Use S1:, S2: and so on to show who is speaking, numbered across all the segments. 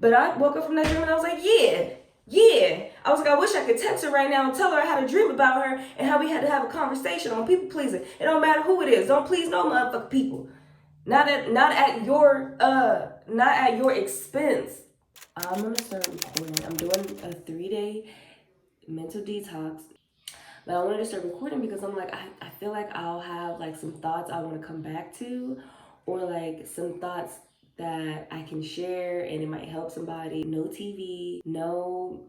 S1: But I woke up from that dream and I was like, yeah. I was like, I wish I could text her right now and tell her I had a dream about her and how we had to have a conversation on people pleasing. It don't matter who it is. Don't please no motherfucking people. Not at your expense. I'm gonna start recording. I'm doing a 3-day mental detox. But I wanted to start recording because I'm like, I feel like I'll have like some thoughts I want to come back to, or like some thoughts that I can share and it might help somebody. No TV, no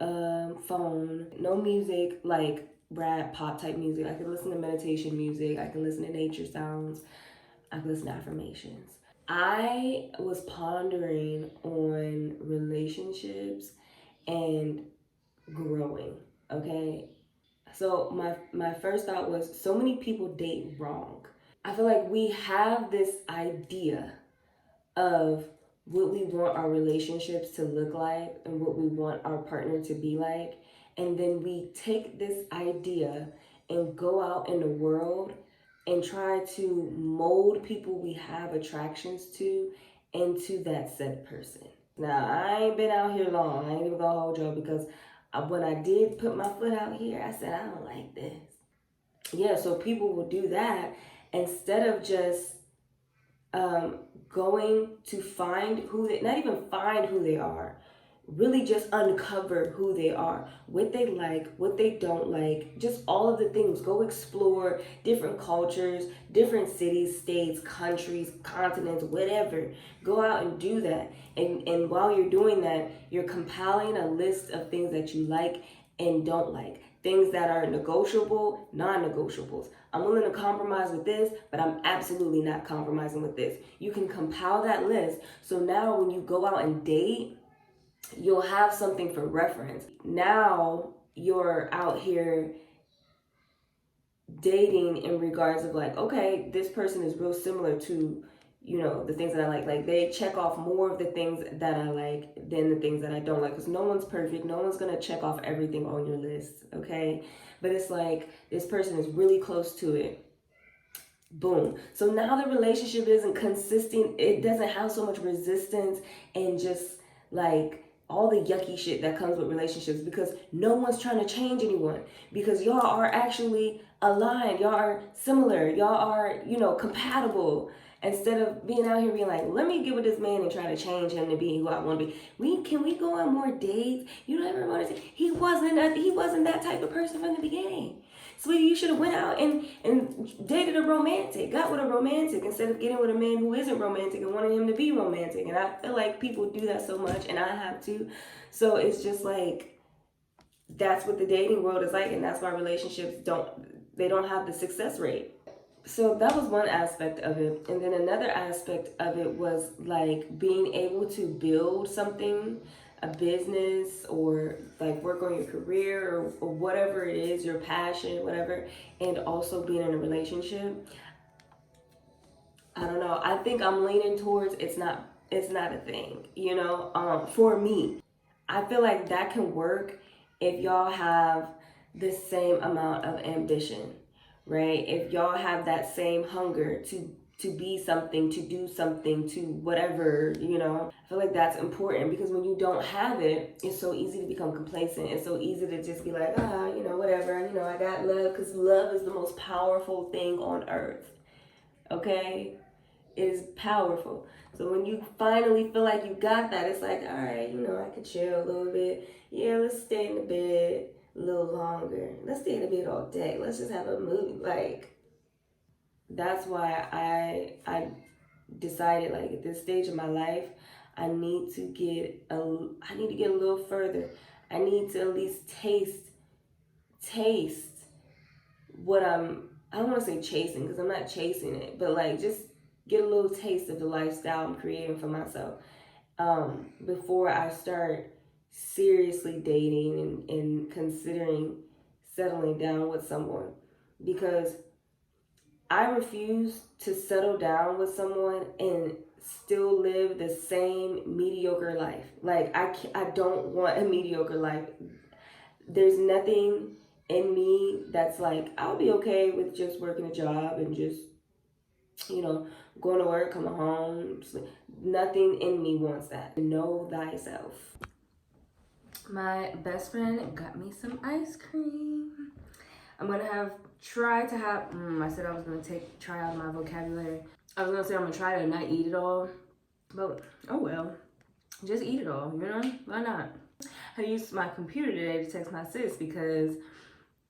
S1: phone, no music like rap, pop type music. I can listen to meditation music. I can listen to nature sounds. I can listen to affirmations. I was pondering on relationships and growing, okay? So my first thought was, so many people date wrong. I feel like we have this idea of what we want our relationships to look like and what we want our partner to be like. And then we take this idea and go out in the world and try to mold people we have attractions to into that said person. Now, I ain't been out here long. I ain't even gonna hold y'all because when I did put my foot out here, I said, I don't like this. Yeah, so people will do that instead of just going to find who they, not even find who they are, really just uncover who they are, what they like, what they don't like, just all of the things. Go explore different cultures, different cities, states, countries, continents, whatever. Go out and do that. And while you're doing that, you're compiling a list of things that you like and don't like. Things that are negotiable, non-negotiables. I'm willing to compromise with this, but I'm absolutely not compromising with this. You can compile that list. So now when you go out and date, you'll have something for reference. Now you're out here dating in regards of like, okay, this person is real similar to, you know, the things that I like. Like they check off more of the things that I like than the things that I don't like. Because no one's perfect. No one's going to check off everything on your list. Okay. But it's like this person is really close to it. Boom. So now the relationship isn't consistent. It doesn't have so much resistance and just like all the yucky shit that comes with relationships, because no one's trying to change anyone, because y'all are actually aligned, y'all are similar, y'all are, you know, compatible. Instead of being out here being like, let me get with this man and try to change him to be who I want to be. Can we go on more dates? You don't ever want to say he wasn't that type of person from the beginning. Sweetie, you should have went out and dated a romantic, got with a romantic, instead of getting with a man who isn't romantic and wanting him to be romantic. And I feel like people do that so much, and I have to. So it's just like, that's what the dating world is like, and that's why relationships don't have the success rate. So that was one aspect of it. And then another aspect of it was like being able to build something, a business, or like work on your career, or whatever it is, your passion, whatever, and also being in a relationship. I don't know. I think I'm leaning towards it's not a thing, you know, for me. I feel like that can work if y'all have the same amount of ambition, right? If y'all have that same hunger to be something, to do something, to whatever, you know. I feel like that's important, because when you don't have it, it's so easy to become complacent. It's so easy to just be like, you know, whatever, you know, I got love, because love is the most powerful thing on earth, okay? It is powerful. So when you finally feel like you got that, it's like, all right, you know, I could chill a little bit. Yeah, let's stay in the bed a little longer. Let's stay in the bed all day. Let's just have a movie. Like, that's why I decided, like, at this stage of my life, I need to get a little further. I need to at least taste what I don't want to say chasing, because I'm not chasing it, but like just get a little taste of the lifestyle I'm creating for myself before I start seriously dating and considering settling down with someone. Because I refuse to settle down with someone and still live the same mediocre life. Like, I don't want a mediocre life. There's nothing in me that's like, I'll be okay with just working a job and just, you know, going to work, coming home. Nothing in me wants that. Know thyself. My best friend got me some ice cream. I'm gonna try to have, I said I was gonna try out my vocabulary. I was gonna say I'm gonna try to not eat it all, but oh well, just eat it all, you know? Why not? I used my computer today to text my sis because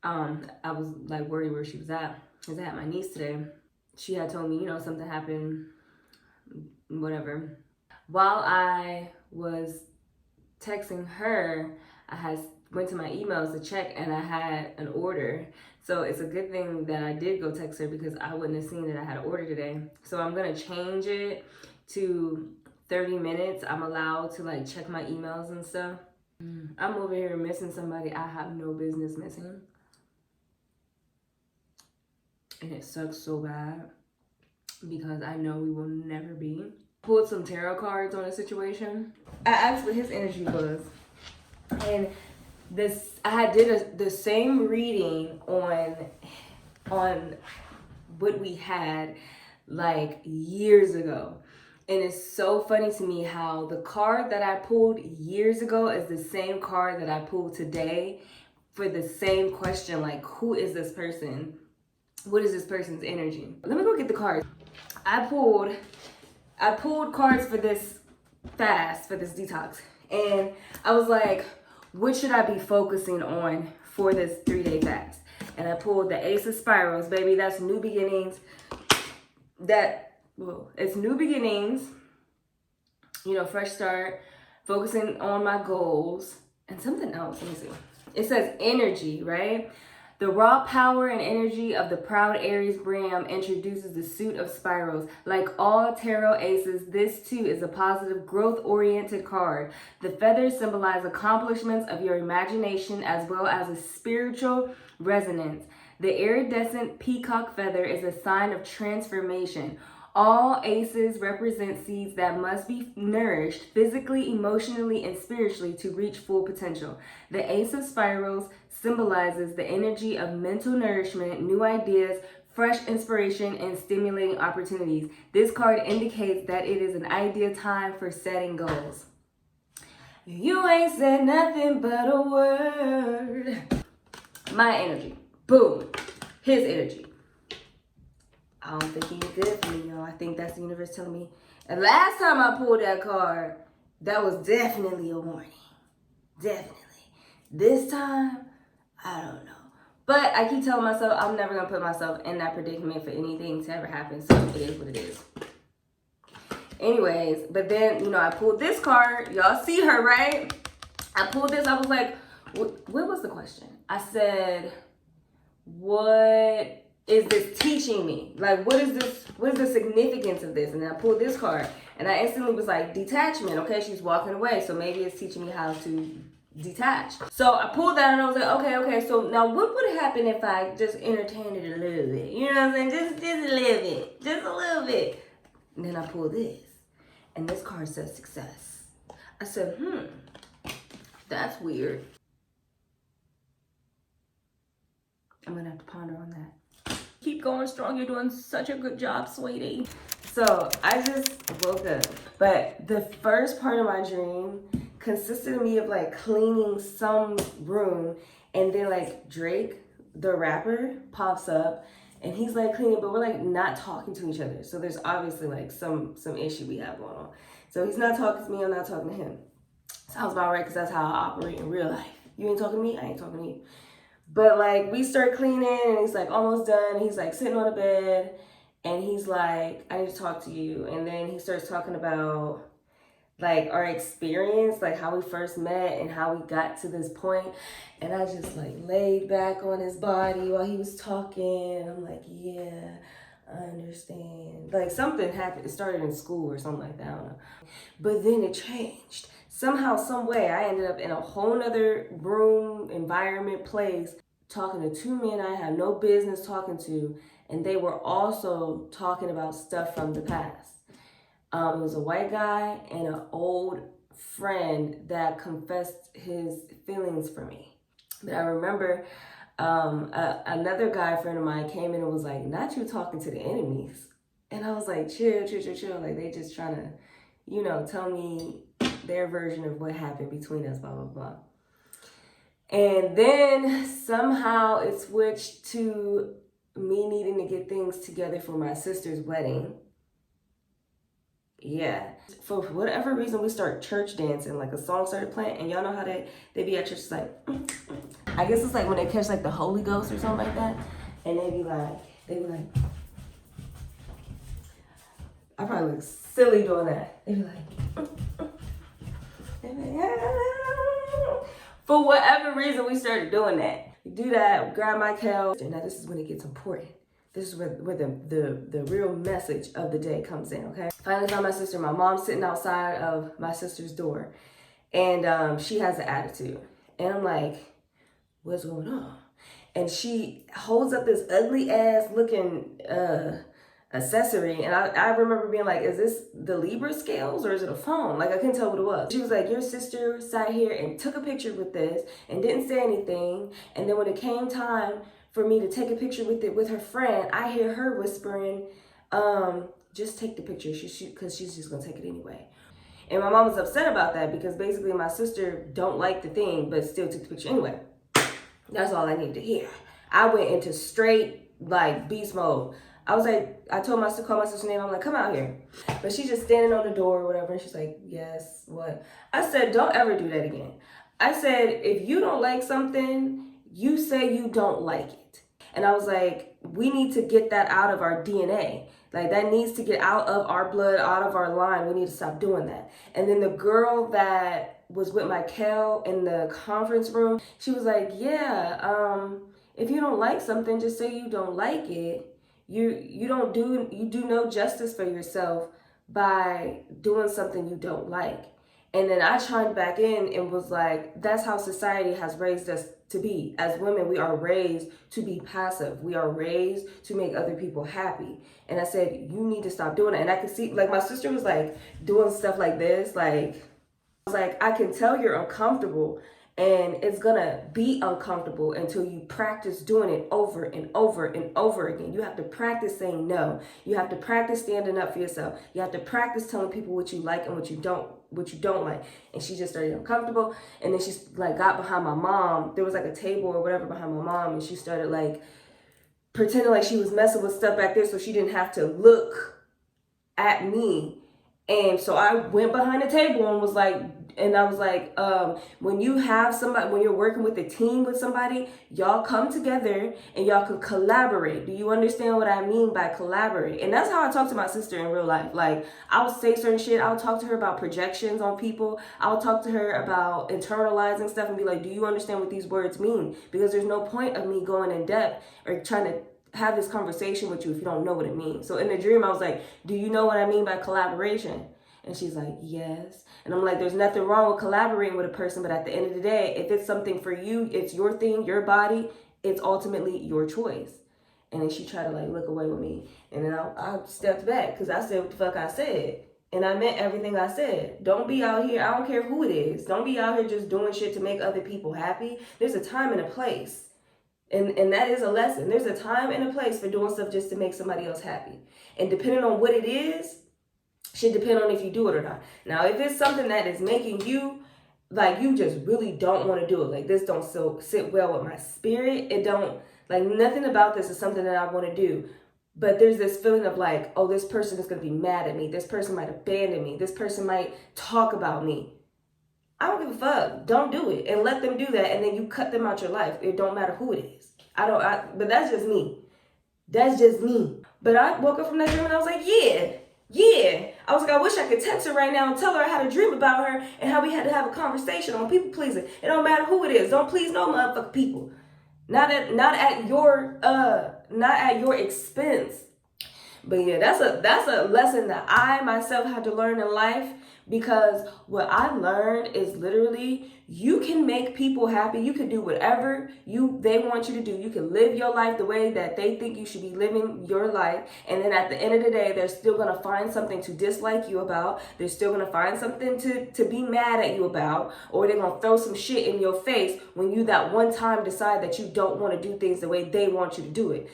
S1: I was like worried where she was at. Because I had my niece today. She had told me, you know, something happened, whatever. While I was texting her, I went to my emails to check and I had an order. So it's a good thing that I did go text her because I wouldn't have seen that I had an order today. So I'm gonna change it to 30 minutes. I'm allowed to like check my emails and stuff. I'm over here missing somebody I have no business missing. And it sucks so bad because I know we will never be. Pulled some tarot cards on a situation. I asked what his energy was. And I did the same reading on what we had like years ago. And it's so funny to me how the card that I pulled years ago is the same card that I pulled today for the same question, like who is this person? What is this person's energy? Let me go get the cards. I pulled cards for this fast, for this detox. And I was like, what should I be focusing on for this 3-day fast? And I pulled the Ace of Spirals, baby. That's new beginnings. It's new beginnings, you know, fresh start, focusing on my goals, and something else. Let me see. It says energy, right? The raw power and energy of the proud Aries Bram introduces the suit of spirals. Like all tarot aces, this too is a positive, growth-oriented card. The feathers symbolize accomplishments of your imagination as well as a spiritual resonance. The iridescent peacock feather is a sign of transformation. All aces represent seeds that must be nourished physically, emotionally, and spiritually to reach full potential. The Ace of Spirals symbolizes the energy of mental nourishment, new ideas, fresh inspiration, and stimulating opportunities. This card indicates that it is an ideal time for setting goals. You ain't said nothing but a word. My energy. Boom. His energy. I don't think he's good for me, y'all. I think that's the universe telling me. And last time I pulled that card, that was definitely a warning. Definitely. This time, I don't know. But I keep telling myself I'm never going to put myself in that predicament for anything to ever happen. So it is what it is. Anyways, but then, you know, I pulled this card. Y'all see her, right? I pulled this. I was like, what was the question? I said, what is this teaching me? Like, what is the significance of this? And then I pulled this card and I instantly was like, detachment. Okay, she's walking away. So maybe it's teaching me how to detach. So I pulled that and I was like, okay. So now what would happen if I just entertained it a little bit? You know what I'm saying? Just a little bit. Just a little bit. And then I pulled this. And this card says success. I said, that's weird. I'm gonna have to ponder on that. Keep going strong. You're doing such a good job, sweetie. So I just woke up. But the first part of my dream consisted of me of like cleaning some room. And then like Drake, the rapper, pops up. And he's like cleaning, but we're like not talking to each other. So there's obviously like some issue we have going on. So he's not talking to me, I'm not talking to him. Sounds about right, because that's how I operate in real life. You ain't talking to me, I ain't talking to you. But like we start cleaning and he's like almost done. He's like sitting on the bed and he's like, I need to talk to you. And then he starts talking about like our experience, like how we first met and how we got to this point. And I just like laid back on his body while he was talking. And I'm like, yeah, I understand. Like something happened. It started in school or something like that. I don't know. But then it changed. Somehow, some way, I ended up in a whole nother room, environment, place, talking to two men I had no business talking to. And they were also talking about stuff from the past. It was a white guy and an old friend that confessed his feelings for me. But I remember another guy friend of mine came in and was like, not you talking to the enemies. And I was like, chill. Like they just trying to, tell me their version of what happened between us, blah, blah, blah. And then somehow it switched to me needing to get things together for my sister's wedding. Yeah. For whatever reason, we start church dancing, like a song started playing, and y'all know how they be at church, it's like, I guess it's like when they catch like the Holy Ghost or something like that, and they be like, I probably look silly doing that. They be like, for whatever reason, we started doing that. We do that, grab my cow, and now this is when it gets important. This is where the real message of the day comes in, okay? Finally found my sister. My mom's sitting outside of my sister's door, and she has an attitude. And I'm like, what's going on? And she holds up this ugly ass looking accessory, and I remember being like, is this the Libra scales or is it a phone? Like, I couldn't tell what it was. She was like, your sister sat here and took a picture with this and didn't say anything, and then when it came time for me to take a picture with it with her friend, I hear her whispering, just take the picture, because she's just gonna take it anyway. And my mom was upset about that because basically my sister don't like the thing but still took the picture anyway. That's all I needed to hear. I went into straight like beast mode. I was like, I told my sister, call my sister's name, I'm like, come out here. But she's just standing on the door or whatever, and she's like, yes, what? I said, don't ever do that again. I said, if you don't like something, you say you don't like it. And I was like, we need to get that out of our DNA. Like, that needs to get out of our blood, out of our line. We need to stop doing that. And then the girl that was with my Kel in the conference room, she was like, yeah, if you don't like something, just say you don't like it. You do no justice for yourself by doing something you don't like. And then I chimed back in and was like, that's how society has raised us to be. As women, we are raised to be passive. We are raised to make other people happy. And I said, you need to stop doing it. And I could see, like, my sister was like doing stuff like this. Like, I was like, I can tell you're uncomfortable, and it's gonna be uncomfortable until you practice doing it over and over and over again. You have to practice saying no. You have to practice standing up for yourself. You have to practice telling people what you like and what you don't like. And she just started uncomfortable. And then she like got behind my mom. There was like a table or whatever behind my mom, and she started like pretending like she was messing with stuff back there so she didn't have to look at me. And so I went behind the table and was like, when you have somebody, when you're working with a team with somebody, y'all come together and y'all can collaborate. Do you understand what I mean by collaborate? And that's how I talk to my sister in real life. Like, I'll say certain shit. I'll talk to her about projections on people. I'll talk to her about internalizing stuff and be like, do you understand what these words mean? Because there's no point of me going in depth or trying to have this conversation with you if you don't know what it means. So in the dream, I was like, do you know what I mean by collaboration? And she's like, yes. And I'm like, there's nothing wrong with collaborating with a person, but at the end of the day, if it's something for you, it's your thing, your body, it's ultimately your choice. And then she tried to like look away with me. And then I stepped back because I said what the fuck I said. And I meant everything I said. Don't be out here, I don't care who it is. Don't be out here just doing shit to make other people happy. There's a time and a place. And that is a lesson. There's a time and a place for doing stuff just to make somebody else happy. And depending on what it is, should depend on if you do it or not. Now, if it's something that is making you, like, you just really don't want to do it, like, this don't sit well with my spirit, it don't, like, nothing about this is something that I want to do. But there's this feeling of like, oh, this person is going to be mad at me. This person might abandon me. This person might talk about me. I don't give a fuck. Don't do it. And let them do that. And then you cut them out your life. It don't matter who it is. But that's just me. That's just me. But I woke up from that dream and I was like, yeah. I was like, I wish I could text her right now and tell her I had a dream about her and how we had to have a conversation on people pleasing. It don't matter who it is. Don't please no motherfucking people. Not at your expense. But yeah, that's a lesson that I myself had to learn in life, because what I learned is literally you can make people happy. You can do whatever they want you to do. You can live your life the way that they think you should be living your life. And then at the end of the day, they're still going to find something to dislike you about. They're still going to find something to be mad at you about. Or they're going to throw some shit in your face when you that one time decide that you don't want to do things the way they want you to do it.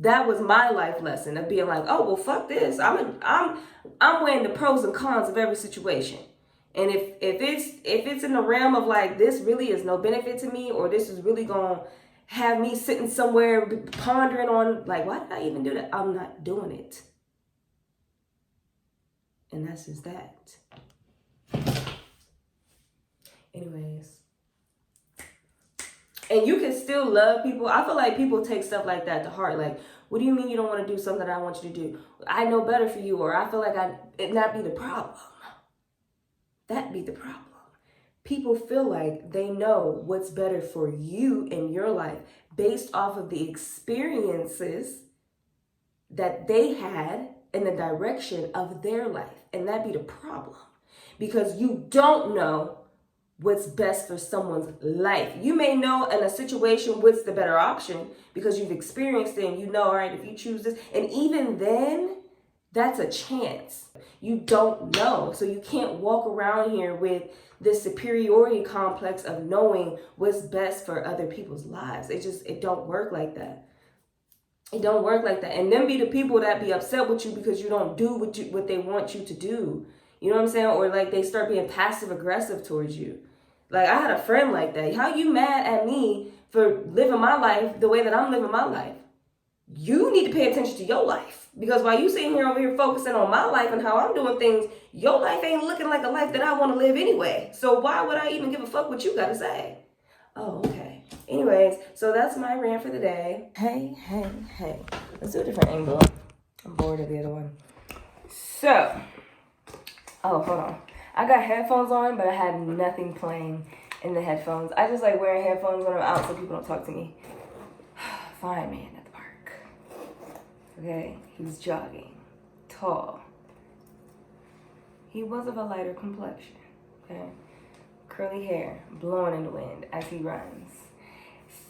S1: That was my life lesson of being like, oh well, fuck this. I'm weighing the pros and cons of every situation. And if it's in the realm of like, this really is no benefit to me, or this is really gonna have me sitting somewhere pondering on like, why did I even do that? I'm not doing it. And that's just that. Anyways. And you can still love people. I feel like people take stuff like that to heart. Like, what do you mean you don't want to do something that I want you to do? I know better for you, or I feel like it not be the problem. That be the problem. People feel like they know what's better for you in your life based off of the experiences that they had in the direction of their life. And that be the problem. Because you don't know what's best for someone's life. You may know in a situation what's the better option because you've experienced it and you know, all right, if you choose this. And even then, that's a chance. You don't know. So you can't walk around here with this superiority complex of knowing what's best for other people's lives. It don't work like that. It don't work like that. And then be the people that be upset with you because you don't do what they want you to do. You know what I'm saying? Or like they start being passive aggressive towards you. Like I had a friend like that. How you mad at me for living my life the way that I'm living my life? You need to pay attention to your life. Because while you sitting here over here focusing on my life and how I'm doing things, your life ain't looking like a life that I want to live anyway. So why would I even give a fuck what you got to say? Oh, okay. Anyways, so that's my rant for the day. Hey. Let's do a different angle. I'm bored of the other one. So, oh, hold on. I got headphones on, but I had nothing playing in the headphones. I just like wearing headphones when I'm out so people don't talk to me. Fine man at the park. Okay, he's jogging. Tall. He was of a lighter complexion. Okay. Curly hair, blowing in the wind as he runs.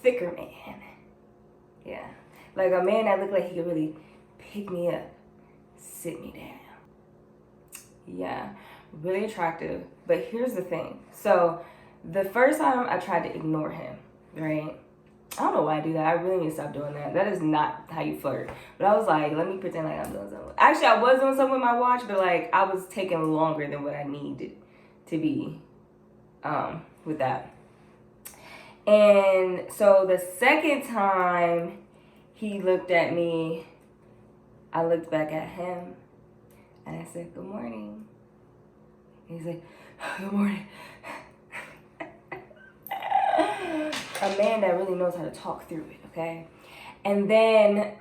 S1: Thicker man. Yeah. Like a man that looked like he could really pick me up, sit me down. Yeah. Really attractive. But here's the thing. So the first time I tried to ignore him, right? I don't know why I do that. I really need to stop doing that. That is not how you flirt. But I was like, let me pretend like I'm doing something. Actually, I was doing something with my watch, but like I was taking longer than what I needed to be with that. And so the second time he looked at me, I looked back at him and I said, good morning. And he's like, good morning. A man that really knows how to talk through it, okay? And then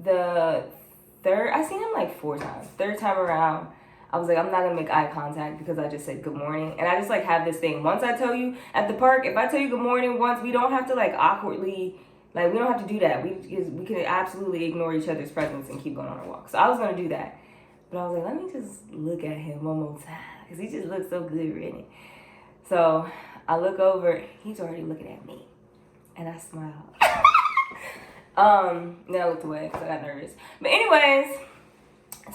S1: the third, I seen him like 4 times. Third time around, I was like, I'm not gonna make eye contact because I just said good morning. And I just like have this thing. Once I tell you at the park, if I tell you good morning once, we don't have to like awkwardly, like we don't have to do that. We can absolutely ignore each other's presence and keep going on our walk. So I was gonna do that. But I was like, let me just look at him one more time because he just looks so good, really. So I look over, he's already looking at me. And I smiled. Then I looked away because I got nervous. But anyways,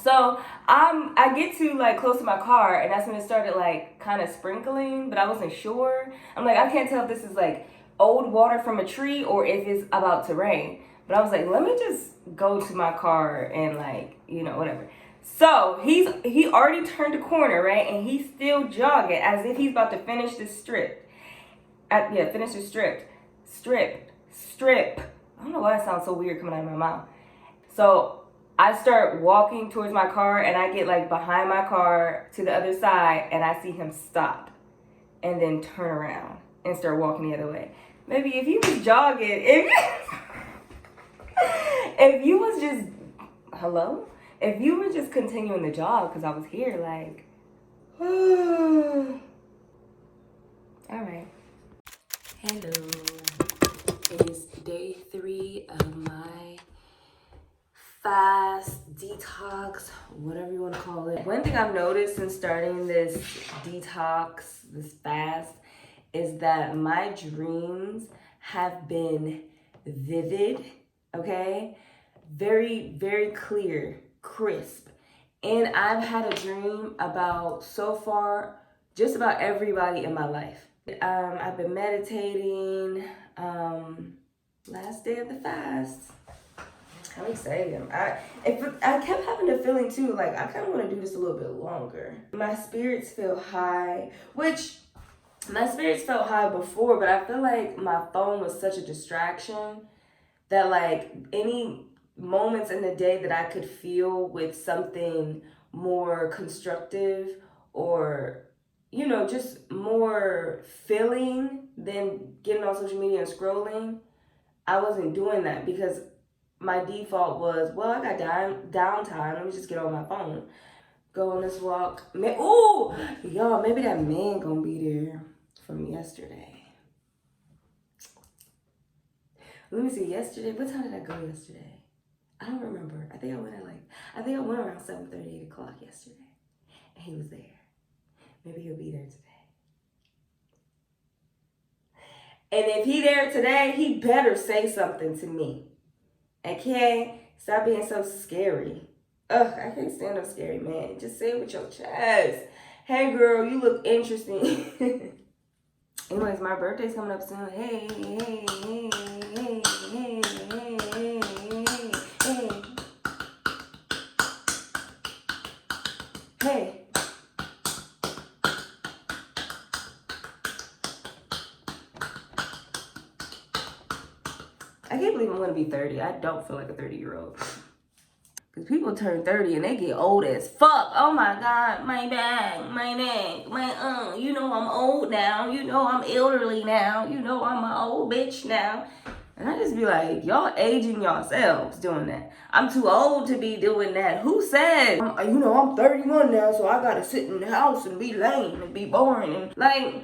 S1: so I get to like close to my car and that's when it started like kind of sprinkling, but I wasn't sure. I'm like, I can't tell if this is like old water from a tree or if it's about to rain. But I was like, let me just go to my car and like, you know, whatever. So he already turned a corner, right? And he's still jogging as if he's about to finish this strip. Finish the strip. I don't know why it sounds so weird coming out of my mouth. So I start walking towards my car and I get like behind my car to the other side and I see him stop and then turn around and start walking the other way. Maybe if you was jogging, if you was just, hello? If you were just continuing the jog because I was here, like, all right. Hello. It is day 3 of my fast, detox, whatever you want to call it. One thing I've noticed since starting this detox, this fast, is that my dreams have been vivid, okay? Very, very clear, crisp. And I've had a dream about, so far, just about everybody in my life. I've been meditating. Last day of the fast. I'm excited. I kept having the feeling too, like I kind of want to do this a little bit longer. My spirits feel high, which my spirits felt high before, but I feel like my phone was such a distraction that like any moments in the day that I could feel with something more constructive or just more filling than getting on social media and scrolling, I wasn't doing that because my default was, well, I got downtime. Let me just get on my phone. Go on this walk. Ooh, y'all, maybe that man gonna be there from yesterday. Let me see. Yesterday, what time did I go yesterday? I don't remember. I think I went around 7:30, 8 o'clock yesterday, and he was there. Maybe he'll be there today. And if he there today, he better say something to me. Okay? Stop being so scary. Ugh, I can't stand no scary man. Just say it with your chest. Hey girl, you look interesting. Anyways, my birthday's coming up soon. Hey, hey, hey, hey, hey, hey, hey, hey, hey. I can't believe I'm gonna be 30. I don't feel like a 30-year-old. Because people turn 30 and they get old as fuck. Oh my God, my back, my neck, you know I'm old now. You know I'm elderly now. You know I'm an old bitch now. And I just be like, y'all aging yourselves doing that. I'm too old to be doing that. Who said? I'm 31 now, so I gotta sit in the house and be lame and be boring. And like,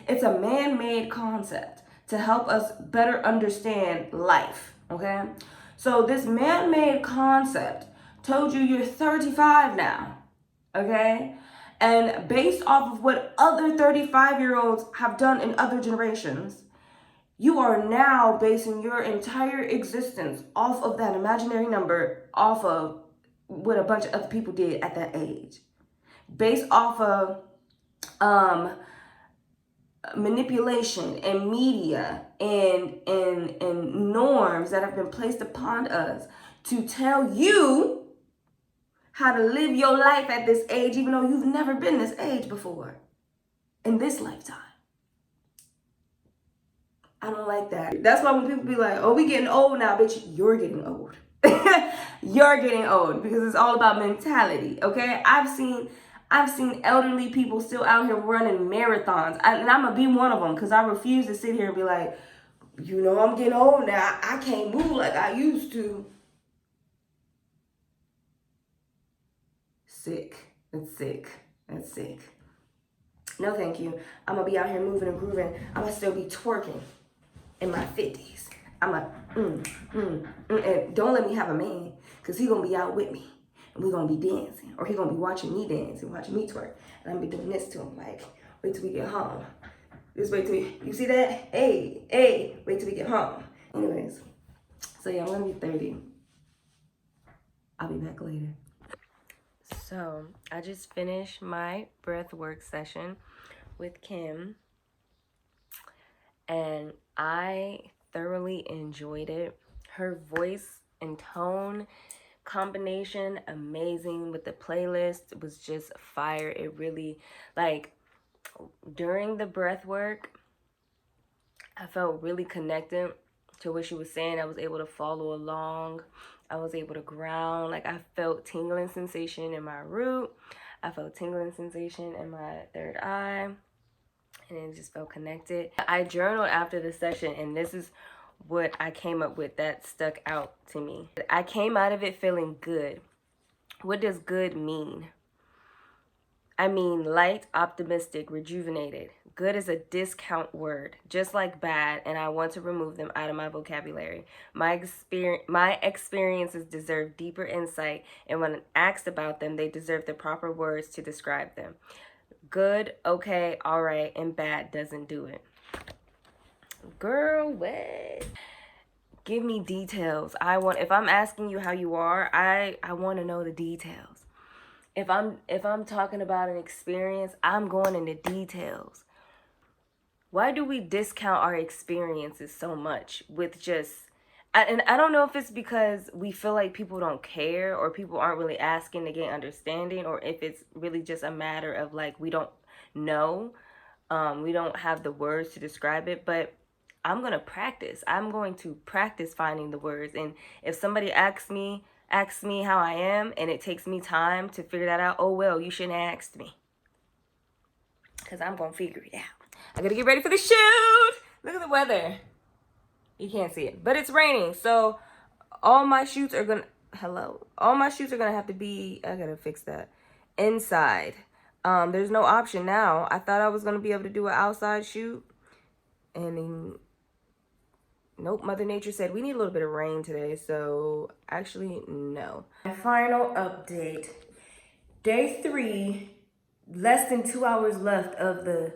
S1: it's a man-made concept to help us better understand life, okay? So this man-made concept told you you're 35 now, okay? And based off of what other 35-year-olds have done in other generations, you are now basing your entire existence off of that imaginary number, off of what a bunch of other people did at that age. Based off of manipulation and media and norms that have been placed upon us to tell you how to live your life at this age, even though you've never been this age before in this lifetime. I don't like that. That's why when people be like, oh, we getting old now, bitch, you're getting old. You're getting old because it's all about mentality, okay? I've seen elderly people still out here running marathons. And I'm going to be one of them because I refuse to sit here and be like, I'm getting old now. I can't move like I used to. Sick. That's sick. That's sick. No, thank you. I'm going to be out here moving and grooving. I'm going to still be twerking in my 50s. I'm like, and don't let me have a man because he going to be out with me. And we're going to be dancing. Or he going to be watching me dance and watching me twerk. And I'm going to be doing this to him like, wait till we get home. Just wait till you see that? Hey, wait till we get home. Anyways, so yeah, I'm going to be 30. I'll be back later. So I just finished my breath work session with Kim. And I thoroughly enjoyed it. Her voice and tone combination, amazing with the playlist. It was just fire. It really, like, during the breath work, I felt really connected to what she was saying. I was able to follow along. I was able to ground. Like, I felt tingling sensation in my root. I felt tingling sensation in my third eye. And it just felt connected. I journaled after the session, and this is what I came up with that stuck out to me. I came out of it feeling good. What does good mean? I mean light, optimistic, rejuvenated. Good is a discount word, just like bad, and I want to remove them out of my vocabulary. My experiences deserve deeper insight, and when asked about them, they deserve the proper words to describe them. Good, okay, all right, and bad doesn't do it. Girl, what? Give me details. If I'm asking you how you are, I want to know the details. If I'm talking about an experience, I'm going into details. Why do we discount our experiences so much with just, and I don't know if it's because we feel like people don't care or people aren't really asking to gain understanding, or if it's really just a matter of like we don't know, we don't have the words to describe it. But I'm going to practice. I'm going to practice finding the words. And if somebody asks me how I am, and it takes me time to figure that out, oh well, you shouldn't have asked me, because I'm going to figure it out. I gotta get ready for the shoot. Look at the weather. You can't see it, but it's raining. So all my shoots are gonna, all my shoots are gonna have to be, I gotta fix that, inside. There's no option now. I thought I was gonna be able to do an outside shoot, and then, nope, Mother Nature said we need a little bit of rain today. So actually, no. My final update. Day 3, less than 2 hours left of the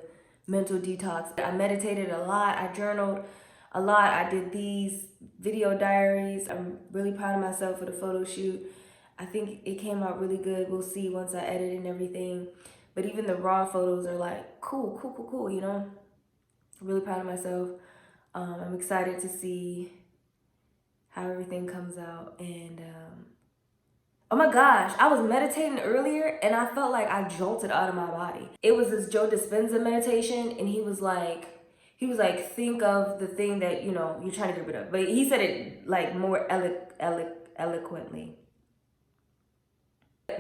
S1: mental detox. I meditated a lot. I journaled a lot. I did these video diaries. I'm really proud of myself for the photo shoot. I think it came out really good. We'll see once I edit and everything. But even the raw photos are like, cool, you know? Really proud of myself. I'm excited to see how everything comes out. And oh my gosh, I was meditating earlier and I felt like I jolted out of my body. It was this Joe Dispenza meditation, and he was like, think of the thing that, you know, you're trying to get rid of. But he said it like more eloquently.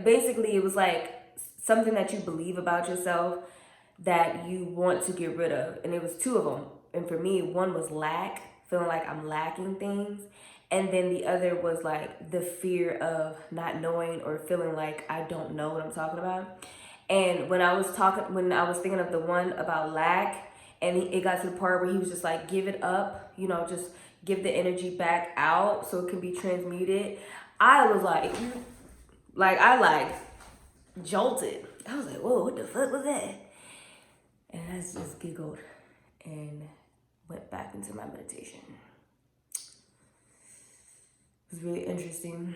S1: Basically, it was like something that you believe about yourself that you want to get rid of. And it was 2 of them. And for me, one was lack, feeling like I'm lacking things. And then the other was like the fear of not knowing or feeling like I don't know what I'm talking about. And when I was thinking of the one about lack, and it got to the part where he was just like, give it up, you know, just give the energy back out so it can be transmuted. I was like I jolted. I was like, whoa, what the fuck was that? And I just giggled and went back into my meditation. It was really interesting.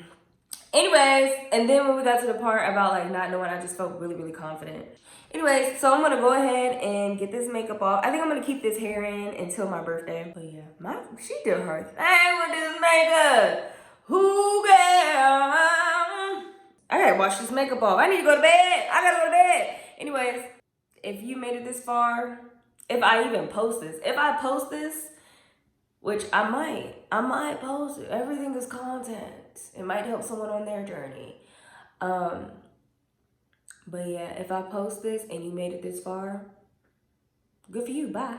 S1: Anyways, and then when we got to the part about like not knowing, I just felt really confident. Anyways, so I'm gonna go ahead and get this makeup off. I think I'm gonna keep this hair in until my birthday. But yeah, she did her thing with this makeup. Who cares? I gotta wash this makeup off. I need to go to bed. I gotta go to bed. Anyways, if you made it this far, if I even post this, which I might post it. Everything is content. It might help someone on their journey. But yeah, if I post this and you made it this far, good for you, bye.